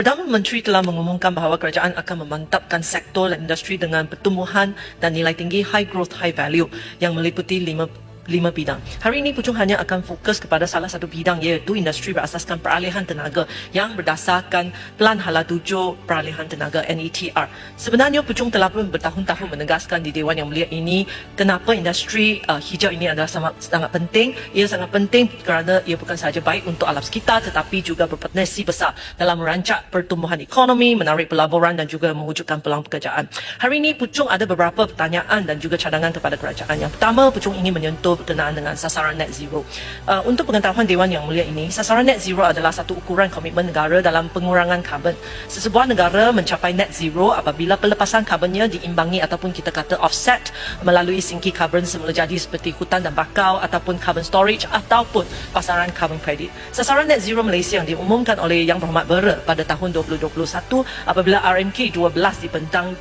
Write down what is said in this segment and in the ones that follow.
Perdana Menteri telah mengumumkan bahawa kerajaan akan memantapkan sektor dan industri dengan pertumbuhan dan nilai tinggi high growth, high value yang meliputi lima bidang. Hari ini Puchong hanya akan fokus kepada salah satu bidang iaitu industri berasaskan peralihan tenaga yang berdasarkan Pelan Hala 7 Peralihan Tenaga NETR. Sebenarnya Puchong telah pun bertahun-tahun menegaskan di Dewan Yang Mulia ini kenapa industri hijau ini adalah sangat penting. Ia sangat penting kerana ia bukan sahaja baik untuk alam sekitar tetapi juga berpotensi besar dalam merancang pertumbuhan ekonomi, menarik pelaburan dan juga mewujudkan peluang pekerjaan. Hari ini Puchong ada beberapa pertanyaan dan juga cadangan kepada kerajaan. Yang pertama, Puchong ingin menyentuh berkenaan dengan sasaran net zero. Untuk pengetahuan Dewan Yang Mulia ini, sasaran net zero adalah satu ukuran komitmen negara dalam pengurangan karbon. Sesebuah negara mencapai net zero apabila pelepasan karbonnya diimbangi ataupun kita kata offset melalui singki karbon semula jadi seperti hutan dan bakau ataupun carbon storage ataupun pasaran carbon credit. Sasaran net zero Malaysia yang diumumkan oleh Yang Berhormat Bera pada tahun 2021 apabila RMK 12 dibentang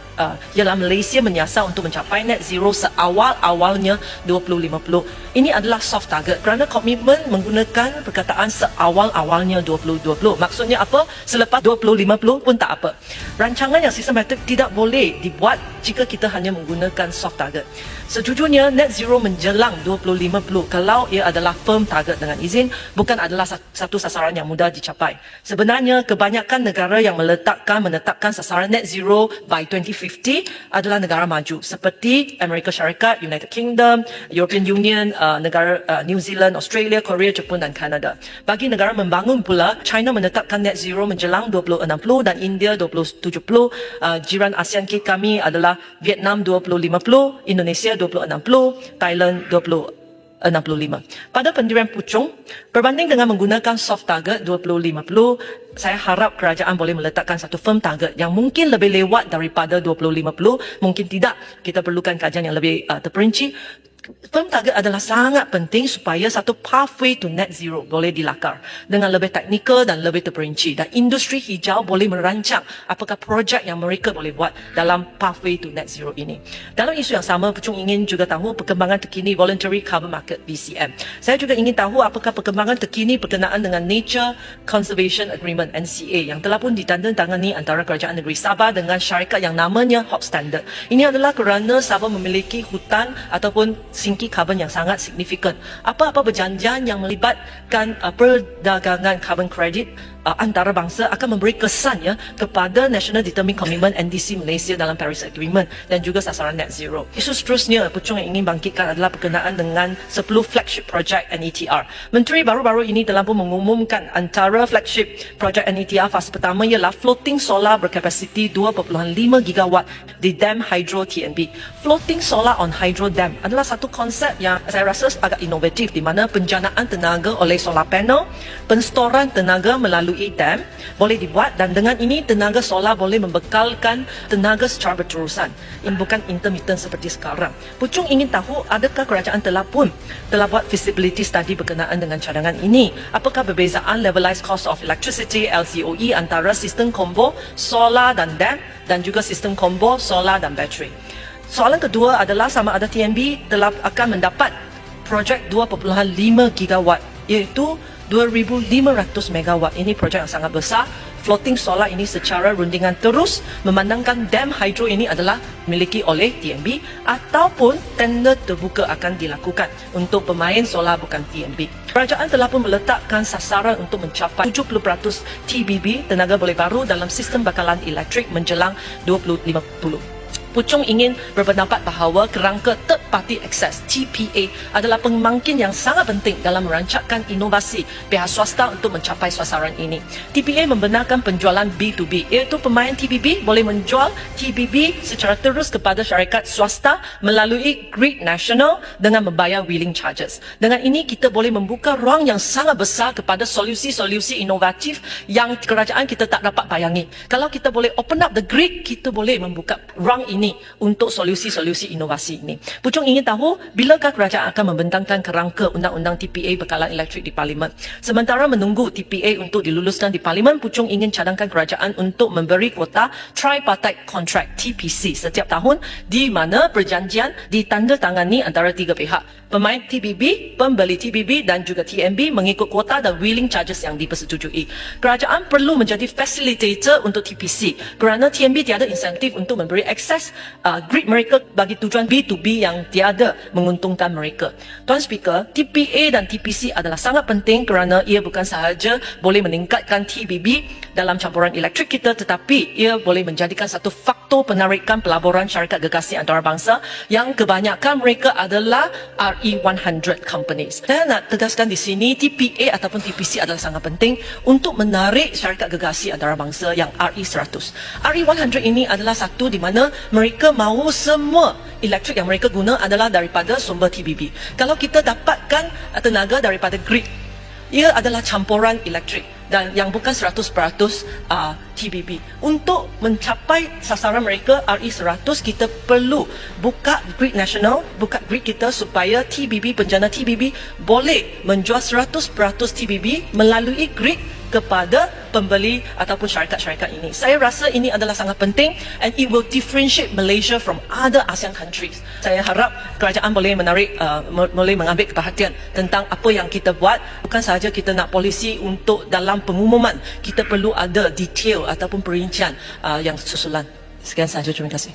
ialah Malaysia menyasar untuk mencapai net zero seawal-awalnya 2050. Ini adalah soft target kerana komitmen menggunakan perkataan seawal-awalnya 2020. Maksudnya apa? Selepas 2050 pun tak apa. Rancangan yang sistematik tidak boleh dibuat jika kita hanya menggunakan soft target. Sejujurnya, net zero menjelang 2050 kalau ia adalah firm target dengan izin bukan adalah satu sasaran yang mudah dicapai. Sebenarnya, kebanyakan negara yang menetapkan sasaran net zero by 2050 adalah negara maju seperti Amerika Syarikat, United Kingdom, European Union, negara New Zealand, Australia, Korea, Jepun dan Kanada. Bagi negara membangun pula, China menetapkan net zero menjelang 2060 dan India 2070. Jiran ASEAN kami adalah Vietnam 2050, Indonesia 2060, Thailand 2065. Pada pendirian Puchong, berbanding dengan menggunakan soft target 2050, saya harap kerajaan boleh meletakkan satu firm target yang mungkin lebih lewat daripada 2050, mungkin tidak. Kita perlukan kajian yang lebih terperinci. Firm target adalah sangat penting supaya satu pathway to net zero boleh dilakar dengan lebih teknikal dan lebih terperinci dan industri hijau boleh merancang apakah projek yang mereka boleh buat dalam pathway to net zero ini. Dalam isu yang sama, Puchong ingin juga tahu perkembangan terkini Voluntary Carbon Market VCM. Saya juga ingin tahu apakah perkembangan terkini berkenaan dengan Nature Conservation Agreement NCA yang telah pun ditandatangani antara Kerajaan Negeri Sabah dengan syarikat yang namanya Hop Standard. Ini adalah kerana Sabah memiliki hutan ataupun singki karbon yang sangat signifikan. Apa-apa perjanjian yang melibatkan perdagangan carbon credit antarabangsa akan memberi kesan kepada National Determined Commitment NDC Malaysia dalam Paris Agreement dan juga sasaran net zero. Isu seterusnya Puchong yang ingin bangkitkan adalah berkenaan dengan 10 flagship project NETR. Menteri baru-baru ini telah pun mengumumkan antara flagship project NETR fasa pertama ialah floating solar berkapasiti 2.5 gigawatt di Dam Hydro TNB. Floating solar on hydro dam adalah satu konsep yang saya rasa agak inovatif di mana penjanaan tenaga oleh solar panel, penstoran tenaga melalui dam boleh dibuat dan dengan ini tenaga solar boleh membekalkan tenaga secara berterusan. Ini bukan intermittent seperti sekarang. Puchong ingin tahu adakah kerajaan telah buat feasibility study berkenaan dengan cadangan ini? Apakah perbezaan levelized cost of electricity LCOE antara sistem combo solar dan dam dan juga sistem combo solar dan bateri? Soalan kedua adalah sama ada TNB telah akan mendapat projek 2.5 gigawatt iaitu 2,500 megawatt. Ini projek yang sangat besar. Floating solar ini secara rundingan terus memandangkan dam hydro ini adalah miliki oleh TNB ataupun tender terbuka akan dilakukan untuk pemain solar bukan TNB. Kerajaan telah pun meletakkan sasaran untuk mencapai 70% TBB tenaga boleh baru dalam sistem bakalan elektrik menjelang 2050. Puchong ingin berpendapat bahawa kerangka third party access TPA adalah pembangkit yang sangat penting dalam merancangkan inovasi pihak swasta untuk mencapai sasaran ini. TPA membenarkan penjualan B2B iaitu pemain TBB boleh menjual TBB secara terus kepada syarikat swasta melalui grid nasional dengan membayar wheeling charges. Dengan ini kita boleh membuka ruang yang sangat besar kepada solusi-solusi inovatif yang kerajaan kita tak dapat bayangi. Kalau kita boleh open up the grid, kita boleh membuka ruang ini untuk solusi-solusi inovasi ini. Puchong Pucung ingin tahu bilakah kerajaan akan membentangkan kerangka undang-undang TPA bekalan elektrik di Parlimen. Sementara menunggu TPA untuk diluluskan di Parlimen, Pucung ingin cadangkan kerajaan untuk memberi kuota Tripartite Contract TPC setiap tahun di mana perjanjian ditandatangani antara tiga pihak. Pemain TBB, pembeli TBB dan juga TMB mengikut kuota dan wheeling charges yang dipersetujui. Kerajaan perlu menjadi facilitator untuk TPC kerana TMB tiada insentif untuk memberi akses grid mereka bagi tujuan B2B yang tiada menguntungkan mereka. Tuan Speaker, TPA dan TPC adalah sangat penting kerana ia bukan sahaja boleh meningkatkan TBB dalam campuran elektrik kita, tetapi ia boleh menjadikan satu faktor penarikan pelaburan syarikat gergasi antarabangsa yang kebanyakan mereka adalah RE100 companies. Saya nak tegaskan di sini, TPA ataupun TPC adalah sangat penting untuk menarik syarikat gergasi antarabangsa yang RE100. RE100 ini adalah satu di mana mereka mahu semua elektrik yang mereka guna adalah daripada sumber TBB. Kalau kita dapatkan tenaga daripada grid, ia adalah campuran elektrik dan yang bukan 100% TBB. Untuk mencapai sasaran mereka RE100, kita perlu buka grid nasional, buka grid kita supaya TBB, penjana TBB boleh menjual 100% TBB melalui grid kepada pembeli ataupun syarikat-syarikat ini. Saya rasa ini adalah sangat penting and it will differentiate Malaysia from other ASEAN countries. Saya harap kerajaan boleh boleh mengambil perhatian tentang apa yang kita buat. Bukan sahaja kita nak polisi untuk dalam pengumuman, kita perlu ada detail ataupun perincian yang susulan. Sekian sahaja, terima kasih.